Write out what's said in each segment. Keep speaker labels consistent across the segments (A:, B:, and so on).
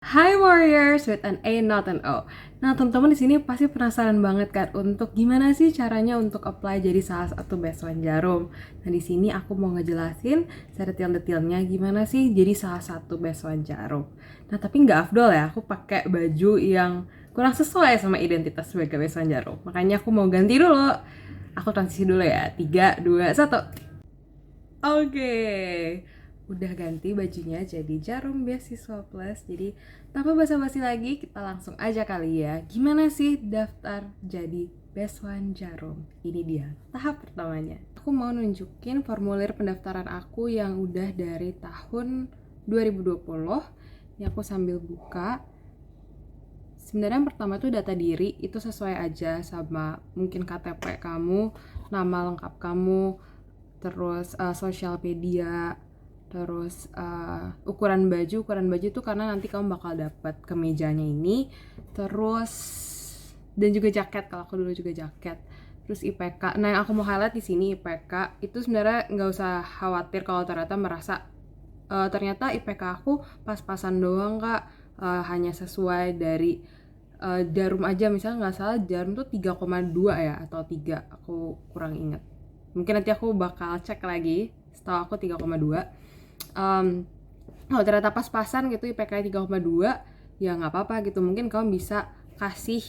A: Hi Warriors with an A not an O. Nah, teman-teman di sini pasti penasaran banget kan untuk gimana sih caranya untuk apply jadi salah satu beasiswa Jarum. Nah, di sini aku mau ngejelasin sedetail-detailnya gimana sih jadi salah satu beasiswa Jarum. Nah, tapi nggak afdol ya, aku pakai baju yang kurang sesuai sama identitas sebagai beasiswa Jarum. Makanya aku mau ganti dulu. Aku transisi dulu ya. 3, 2, 1. Oke, udah ganti bajunya jadi Jarum Beasiswa Plus. Jadi tanpa basa-basi lagi, kita langsung aja kali ya. Gimana sih daftar jadi Beasiswan Jarum? Ini dia tahap pertamanya. Aku mau nunjukin formulir pendaftaran aku yang udah dari tahun 2020. Ini aku sambil buka. Sebenarnya yang pertama tuh data diri, itu sesuai aja sama mungkin KTP kamu, nama lengkap kamu, terus sosial media, terus ukuran baju itu karena nanti kamu bakal dapat kemejanya ini, terus dan juga jaket, kalau aku dulu juga jaket, terus IPK. Nah, yang aku mau highlight di sini IPK itu sebenarnya nggak usah khawatir kalau ternyata merasa ternyata IPK aku pas-pasan doang kak, hanya sesuai dari Jarum aja. Misalnya nggak salah Jarum tuh 3,2 ya atau 3, aku kurang ingat. Mungkin nanti aku bakal cek lagi. Setahu aku 3,2. Kalau ternyata pas-pasan gitu IPK 3,2, ya nggak apa-apa gitu. Mungkin kamu bisa kasih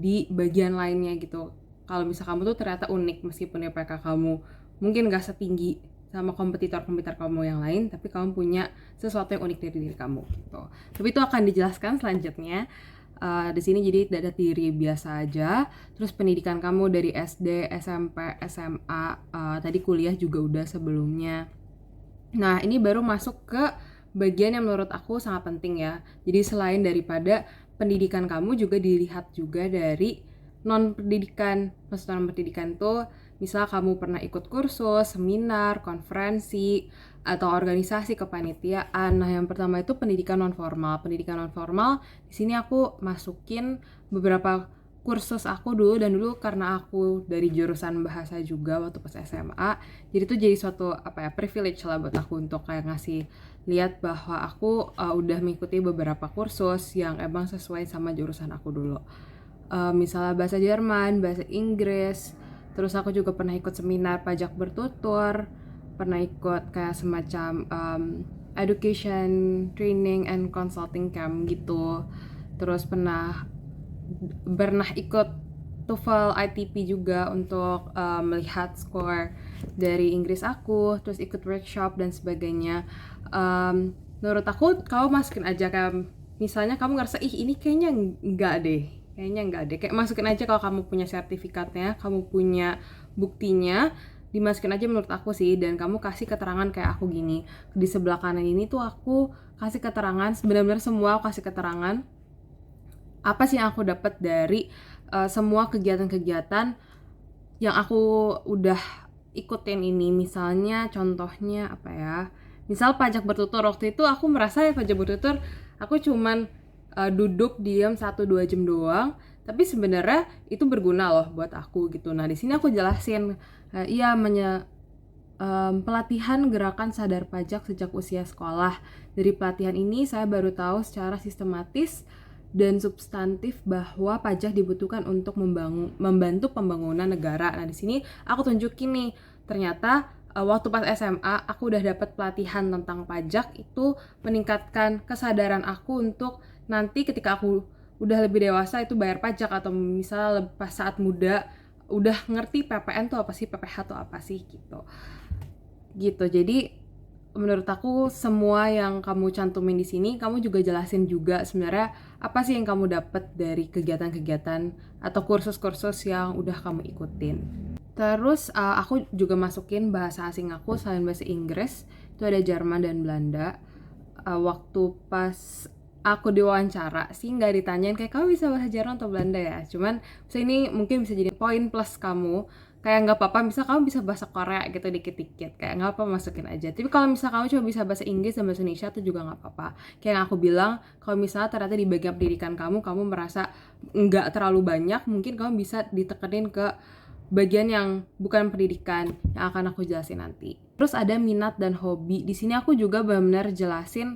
A: di bagian lainnya gitu. Kalau misal kamu tuh ternyata unik, meskipun IPK kamu mungkin nggak setinggi sama kompetitor-kompetitor kamu yang lain, tapi kamu punya sesuatu yang unik dari diri kamu gitu. Tapi itu akan dijelaskan selanjutnya. Di sini jadi data diri biasa aja, terus pendidikan kamu dari SD, SMP, SMA, tadi kuliah juga udah sebelumnya. Nah, ini baru masuk ke bagian yang menurut aku sangat penting ya. Jadi selain daripada pendidikan kamu, juga dilihat juga dari non-pendidikan. Maksud non-pendidikan tuh, misal kamu pernah ikut kursus, seminar, konferensi, atau organisasi kepanitiaan. Nah, yang pertama itu pendidikan non-formal. Pendidikan non-formal, di sini aku masukin beberapa kursus aku dulu, dan dulu karena aku dari jurusan bahasa juga waktu pas SMA, jadi itu jadi suatu privilege lah buat aku untuk kayak ngasih lihat bahwa aku udah mengikuti beberapa kursus yang emang sesuai sama jurusan aku dulu. Misalnya bahasa Jerman, bahasa Inggris, terus aku juga pernah ikut seminar pajak bertutur, pernah ikut kayak semacam education training and consulting camp gitu, terus pernah ikut TOEFL ITP juga untuk melihat skor dari Inggris aku, terus ikut workshop dan sebagainya. Menurut aku kamu masukin aja, kayak misalnya kamu ngerasa ini kayaknya enggak deh, kayak masukin aja kalau kamu punya sertifikatnya, kamu punya buktinya, dimasukin aja menurut aku sih. Dan kamu kasih keterangan kayak aku gini di sebelah kanan ini tuh, aku kasih keterangan benar-benar semua, aku kasih keterangan apa sih yang aku dapat dari semua kegiatan-kegiatan yang aku udah ikutin ini. Misalnya contohnya apa ya, misal pajak bertutur, waktu itu aku merasa ya pajak bertutur aku cuman duduk diam 1-2 jam doang, tapi sebenarnya itu berguna loh buat aku gitu. Nah, di sini aku jelasin pelatihan gerakan sadar pajak sejak usia sekolah. Dari pelatihan ini saya baru tahu secara sistematis dan substantif bahwa pajak dibutuhkan untuk membantu pembangunan negara. Nah, di sini aku tunjukin nih, ternyata waktu pas SMA aku udah dapat pelatihan tentang pajak, itu meningkatkan kesadaran aku untuk nanti ketika aku udah lebih dewasa itu bayar pajak, atau misalnya pas saat muda udah ngerti PPN tuh apa sih, PPH tuh apa sih gitu. Jadi menurut aku semua yang kamu cantumin di sini, kamu juga jelasin juga sebenarnya apa sih yang kamu dapat dari kegiatan-kegiatan atau kursus-kursus yang udah kamu ikutin. Terus aku juga masukin bahasa asing aku selain bahasa Inggris, itu ada Jerman dan Belanda. Waktu pas aku diwawancara sih nggak ditanyain kayak kamu bisa bahasa Jerman atau Belanda ya, cuman ini mungkin bisa jadi poin plus kamu, kayak nggak apa-apa misal kamu bisa bahasa Korea gitu dikit-dikit, kayak nggak apa masukin aja. Tapi kalau misal kamu cuma bisa bahasa Inggris dan bahasa Indonesia tuh juga nggak apa-apa. Kayak yang aku bilang, kalau misalnya ternyata di bagian pendidikan kamu merasa nggak terlalu banyak, mungkin kamu bisa ditekenin ke bagian yang bukan pendidikan yang akan aku jelasin nanti. Terus ada minat dan hobi. Di sini aku juga benar-benar jelasin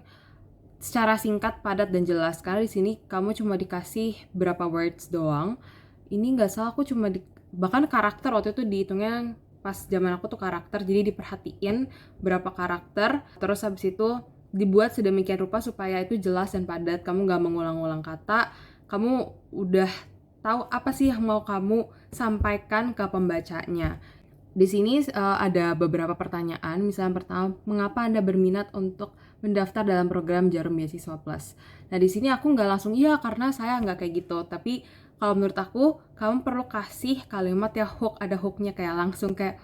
A: secara singkat, padat, dan jelas. Karena di sini kamu cuma dikasih berapa words doang. Ini nggak salah, aku cuma bahkan karakter waktu itu dihitungnya pas zaman aku tuh karakter, jadi diperhatiin berapa karakter, terus habis itu dibuat sedemikian rupa supaya itu jelas dan padat. Kamu nggak mengulang-ulang kata, kamu udah tahu apa sih yang mau kamu sampaikan ke pembacanya. Di sini ada beberapa pertanyaan. Misalnya pertama, mengapa Anda berminat untuk mendaftar dalam program Jarum Beasiswa Plus? Nah, di sini aku nggak langsung iya karena saya nggak kayak gitu. Tapi kalau menurut aku, kamu perlu kasih kalimat ya hook, ada hooknya kayak langsung kayak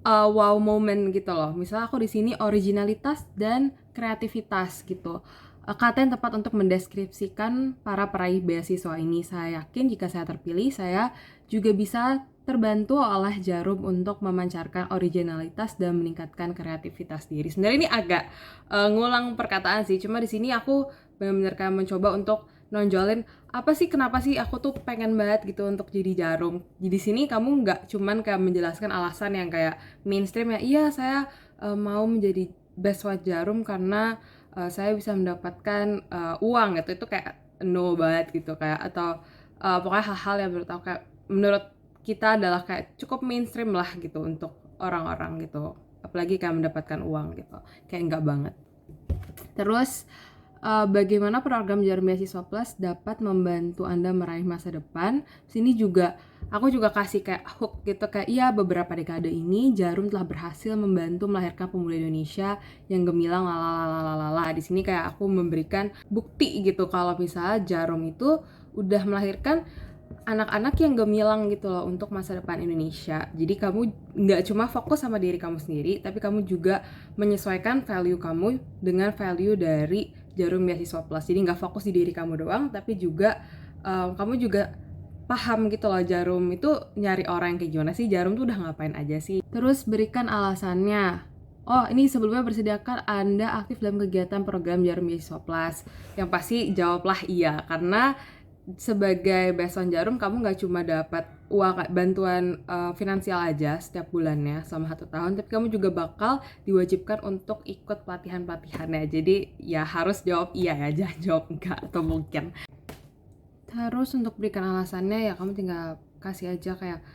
A: wow moment gitu loh. Misalnya aku di sini originalitas dan kreativitas gitu. Kata yang tepat untuk mendeskripsikan para peraih beasiswa ini. Saya yakin jika saya terpilih, saya juga bisa terbantu oleh Jarum untuk memancarkan originalitas dan meningkatkan kreativitas diri. Sebenarnya ini agak ngulang perkataan sih, cuma di sini aku benar-benar kayak mencoba untuk nonjolin apa sih, kenapa sih aku tuh pengen banget gitu untuk jadi Jarum. Di sini kamu nggak cuman kayak menjelaskan alasan yang kayak mainstream ya, iya saya mau menjadi beasiswa Jarum karena saya bisa mendapatkan uang gitu. Itu kayak no banget gitu, kayak atau pokoknya hal-hal yang menurut aku kayak menurut kita adalah kayak cukup mainstream lah gitu untuk orang-orang gitu, apalagi kayak mendapatkan uang gitu, kayak enggak banget. Terus bagaimana program Jarum Beasiswa Plus dapat membantu Anda meraih masa depan? Sini juga aku juga kasih kayak hook gitu, kayak iya beberapa dekade ini Jarum telah berhasil membantu melahirkan pemuda Indonesia yang gemilang lalalala. Di sini kayak aku memberikan bukti gitu kalau misalnya Jarum itu udah melahirkan anak-anak yang gemilang gitu loh untuk masa depan Indonesia. Jadi kamu nggak cuma fokus sama diri kamu sendiri, tapi kamu juga menyesuaikan value kamu dengan value dari Jarum Beasiswa Plus. Jadi nggak fokus di diri kamu doang, tapi juga kamu juga paham gitu loh Jarum itu nyari orang yang kayak gimana sih, Jarum tuh udah ngapain aja sih. Terus berikan alasannya. Oh, ini sebelumnya bersediakah Anda aktif dalam kegiatan program Jarum Beasiswa Plus? Yang pasti jawablah iya, karena sebagai beasiswa Jarum kamu nggak cuma dapat uang bantuan finansial aja setiap bulannya selama 1 tahun, tapi kamu juga bakal diwajibkan untuk ikut pelatihannya. Jadi ya harus jawab iya ya, jangan jawab enggak atau mungkin. Terus untuk berikan alasannya ya kamu tinggal kasih aja kayak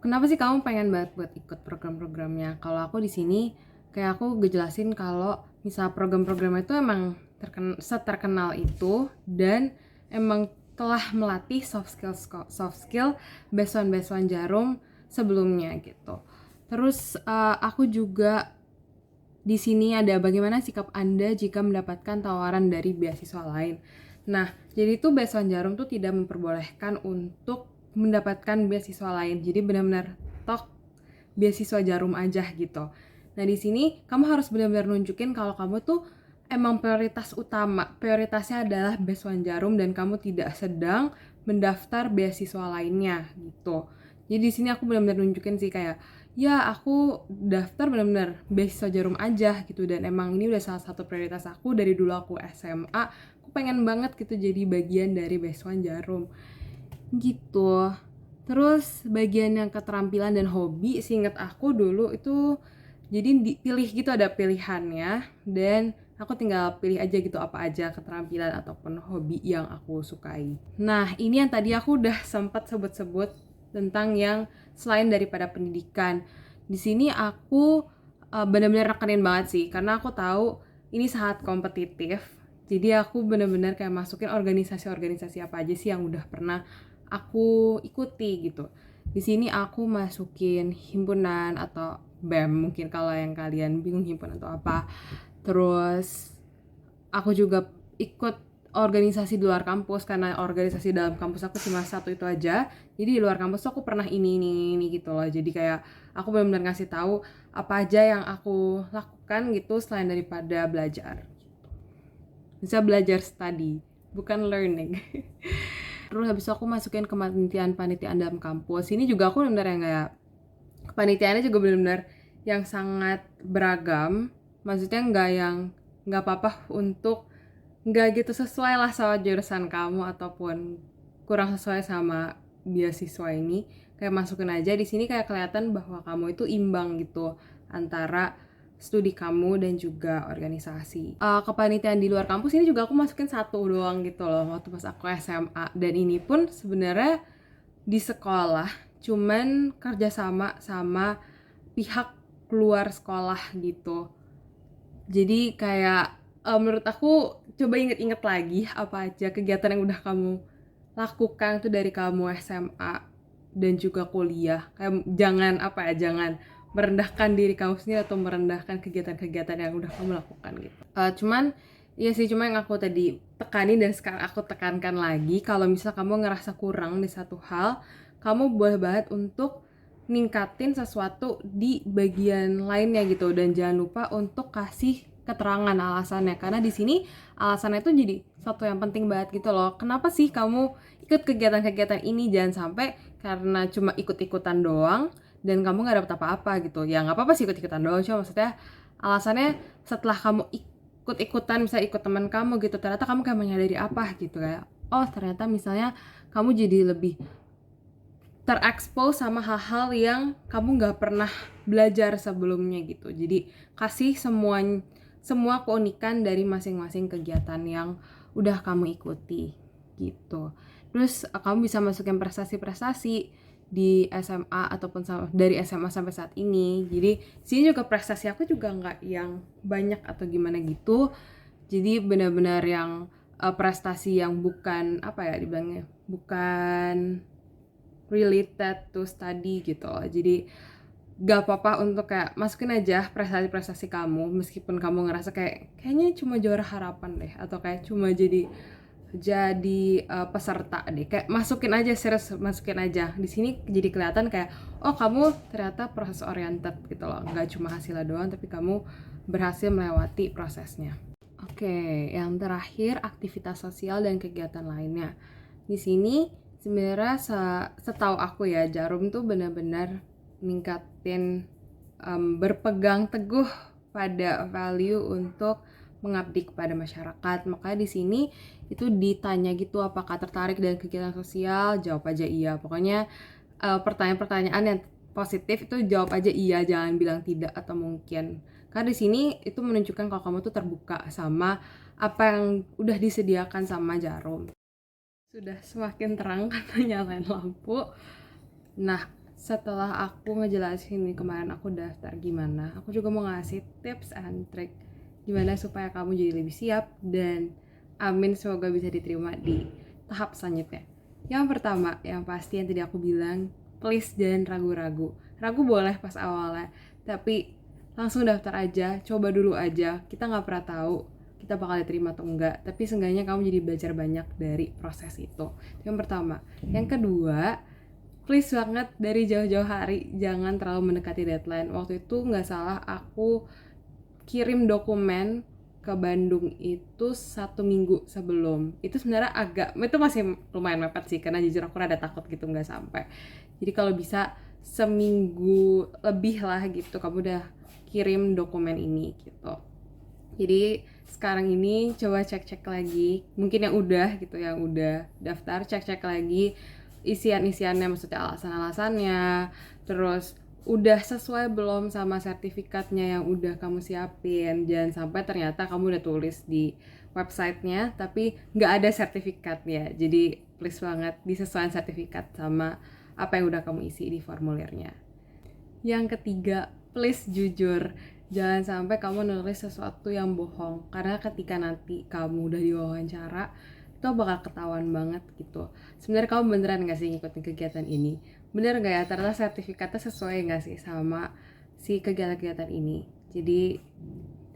A: kenapa sih kamu pengen banget buat ikut program-programnya. Kalau aku di sini kayak aku ngejelasin kalau misal program-programnya itu emang terkenal itu dan emang telah melatih soft skill beasiswan Jarum sebelumnya gitu. Terus aku juga di sini ada bagaimana sikap Anda jika mendapatkan tawaran dari beasiswa lain. Nah, jadi itu beasiswa Jarum tuh tidak memperbolehkan untuk mendapatkan beasiswa lain. Jadi benar-benar tok beasiswa Jarum aja gitu. Nah, di sini kamu harus benar-benar nunjukin kalau kamu tuh emang prioritasnya adalah beasiswa Jarum dan kamu tidak sedang mendaftar beasiswa lainnya gitu. Jadi di sini aku benar-benar nunjukin sih kayak ya aku daftar benar-benar beasiswa Jarum aja gitu, dan emang ini udah salah satu prioritas aku dari dulu aku SMA. Aku pengen banget gitu jadi bagian dari beasiswa Jarum gitu. Terus bagian yang keterampilan dan hobi, seingat aku dulu itu jadi dipilih gitu, ada pilihannya dan aku tinggal pilih aja gitu apa aja keterampilan ataupun hobi yang aku sukai. Nah, ini yang tadi aku udah sempat sebut-sebut tentang yang selain daripada pendidikan. Di sini aku benar-benar nekenin banget sih karena aku tahu ini sangat kompetitif. Jadi aku benar-benar kayak masukin organisasi-organisasi apa aja sih yang udah pernah aku ikuti gitu. Di sini aku masukin himpunan atau BEM, mungkin kalau yang kalian bingung himpunan atau apa. Terus aku juga ikut organisasi di luar kampus karena organisasi dalam kampus aku cuma satu itu aja. Jadi di luar kampus tuh aku pernah ini gitu loh. Jadi kayak aku benar-benar ngasih tahu apa aja yang aku lakukan gitu selain daripada belajar. Bisa belajar study, bukan learning. Terus habis itu aku masukin ke panitiaan dalam kampus. Ini juga aku benar-benar yang kayak kepanitiaannya juga benar-benar yang sangat beragam. Maksudnya nggak apa-apa untuk nggak gitu sesuai lah sama jurusan kamu ataupun kurang sesuai sama beasiswa ini, kayak masukin aja. Di sini kayak kelihatan bahwa kamu itu imbang gitu antara studi kamu dan juga organisasi. Kepanitiaan di luar kampus ini juga aku masukin satu doang gitu loh waktu pas aku SMA, dan ini pun sebenarnya di sekolah cuman kerjasama sama pihak luar sekolah gitu. Jadi kayak menurut aku coba inget-inget lagi apa aja kegiatan yang udah kamu lakukan tuh dari kamu SMA dan juga kuliah. Kayak jangan merendahkan diri kamu sendiri atau merendahkan kegiatan-kegiatan yang udah kamu lakukan gitu. Cuman iya sih, cuma yang aku tadi tekanin dan sekarang aku tekankan lagi, kalau misal kamu ngerasa kurang di satu hal, kamu boleh banget untuk ningkatin sesuatu di bagian lainnya gitu, dan jangan lupa untuk kasih keterangan alasannya, karena di sini alasannya itu jadi sesuatu yang penting banget gitu loh. Kenapa sih kamu ikut kegiatan-kegiatan ini? Jangan sampai karena cuma ikut-ikutan doang dan kamu nggak dapet apa-apa gitu. Ya nggak apa-apa sih ikut-ikutan doang, cuma maksudnya alasannya setelah kamu ikut-ikutan, misalnya ikut teman kamu gitu, ternyata kamu kayak menyadari apa gitu, kayak oh ternyata misalnya kamu jadi lebih terekspos sama hal-hal yang kamu nggak pernah belajar sebelumnya gitu. Jadi kasih semua keunikan dari masing-masing kegiatan yang udah kamu ikuti gitu. Terus kamu bisa masukin prestasi-prestasi di SMA ataupun dari SMA sampai saat ini. Jadi sini juga prestasi aku juga nggak yang banyak atau gimana gitu. Jadi benar-benar yang prestasi yang bukan apa ya dibilangnya, bukan related to study gitu loh. Jadi gak apa-apa untuk kayak masukin aja prestasi-prestasi kamu, meskipun kamu ngerasa kayaknya cuma juara harapan deh, atau kayak cuma jadi peserta deh, kayak masukin aja, serius masukin aja. Di sini jadi kelihatan kayak oh kamu ternyata proses oriented gitu loh, nggak cuma hasilnya doang tapi kamu berhasil melewati prosesnya. Oke, yang terakhir aktivitas sosial dan kegiatan lainnya. Di sini sebenarnya setahu aku ya, Jarum tuh benar-benar ningkatin berpegang teguh pada value untuk mengabdi kepada masyarakat. Makanya di sini itu ditanya gitu, apakah tertarik dengan kegiatan sosial, jawab aja iya. Pokoknya pertanyaan-pertanyaan yang positif itu jawab aja iya, jangan bilang tidak atau mungkin. Karena di sini itu menunjukkan kalau kamu tuh terbuka sama apa yang udah disediakan sama Jarum. Sudah semakin terang karena nyalain lampu. Nah, setelah aku ngejelasin nih kemarin aku daftar gimana, aku juga mau ngasih tips and trick gimana supaya kamu jadi lebih siap, dan amin semoga bisa diterima di tahap selanjutnya. Yang pertama, yang pasti yang tadi aku bilang, please jangan ragu-ragu. Ragu boleh pas awalnya, tapi langsung daftar aja, coba dulu aja. Kita nggak pernah tahu kita bakal diterima atau enggak, tapi seenggaknya kamu jadi belajar banyak dari proses itu. Yang pertama. Yang kedua, please banget dari jauh-jauh hari jangan terlalu mendekati deadline. Waktu itu nggak salah aku kirim dokumen ke Bandung itu 1 minggu sebelum. Itu sebenarnya itu masih lumayan mepet sih, karena jujur aku rada takut gitu nggak sampai. Jadi kalau bisa seminggu lebih lah gitu kamu udah kirim dokumen ini gitu. Jadi sekarang ini coba cek-cek lagi, mungkin yang udah gitu, yang udah daftar, cek-cek lagi isian-isiannya, maksudnya alasan-alasannya, terus udah sesuai belum sama sertifikatnya yang udah kamu siapin. Jangan sampai ternyata kamu udah tulis di websitenya tapi nggak ada sertifikatnya. Jadi please banget disesuaikan sertifikat sama apa yang udah kamu isi di formulirnya. Yang ketiga, please jujur. Jangan sampai kamu nulis sesuatu yang bohong, karena ketika nanti kamu udah diwawancara itu bakal ketahuan banget gitu. Sebenarnya kamu beneran gak sih ngikutin kegiatan ini? Bener gak ya, ternyata sertifikatnya sesuai gak sih sama si kegiatan-kegiatan ini? Jadi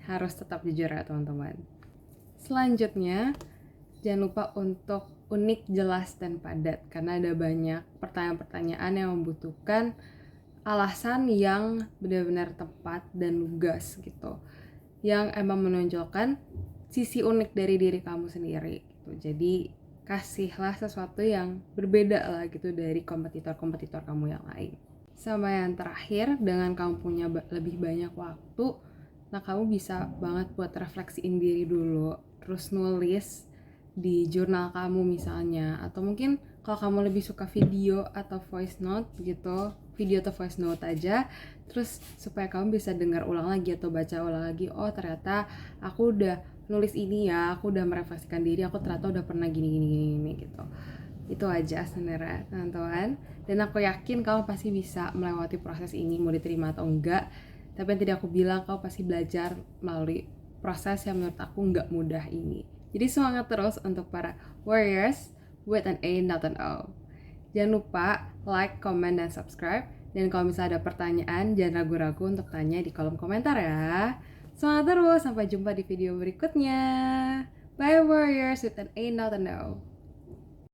A: harus tetap jujur ya teman-teman. Selanjutnya, jangan lupa untuk unik, jelas, dan padat, karena ada banyak pertanyaan-pertanyaan yang membutuhkan alasan yang benar-benar tepat dan lugas gitu, yang emang menonjolkan sisi unik dari diri kamu sendiri gitu. Jadi kasihlah sesuatu yang berbeda lah gitu dari kompetitor-kompetitor kamu yang lain. Sama yang terakhir, dengan kamu punya lebih banyak waktu, nah kamu bisa banget buat refleksiin diri dulu, terus nulis di jurnal kamu misalnya, atau mungkin kalau kamu lebih suka video atau voice note gitu, video atau voice note aja, terus supaya kamu bisa dengar ulang lagi atau baca ulang lagi, oh ternyata aku udah nulis ini ya, aku udah merefleksikan diri, aku ternyata udah pernah gini gitu. Itu aja sebenarnya teman-teman, dan aku yakin kamu pasti bisa melewati proses ini, mau diterima atau enggak. Tapi yang tadi aku bilang, kamu pasti belajar melalui proses yang menurut aku nggak mudah ini. Jadi semangat terus untuk para warriors with an A not an O. Jangan lupa like, comment, dan subscribe. Dan kalau misalnya ada pertanyaan, jangan ragu-ragu untuk tanya di kolom komentar ya. Semangat terus, sampai jumpa di video berikutnya. Bye warriors with an A not an O.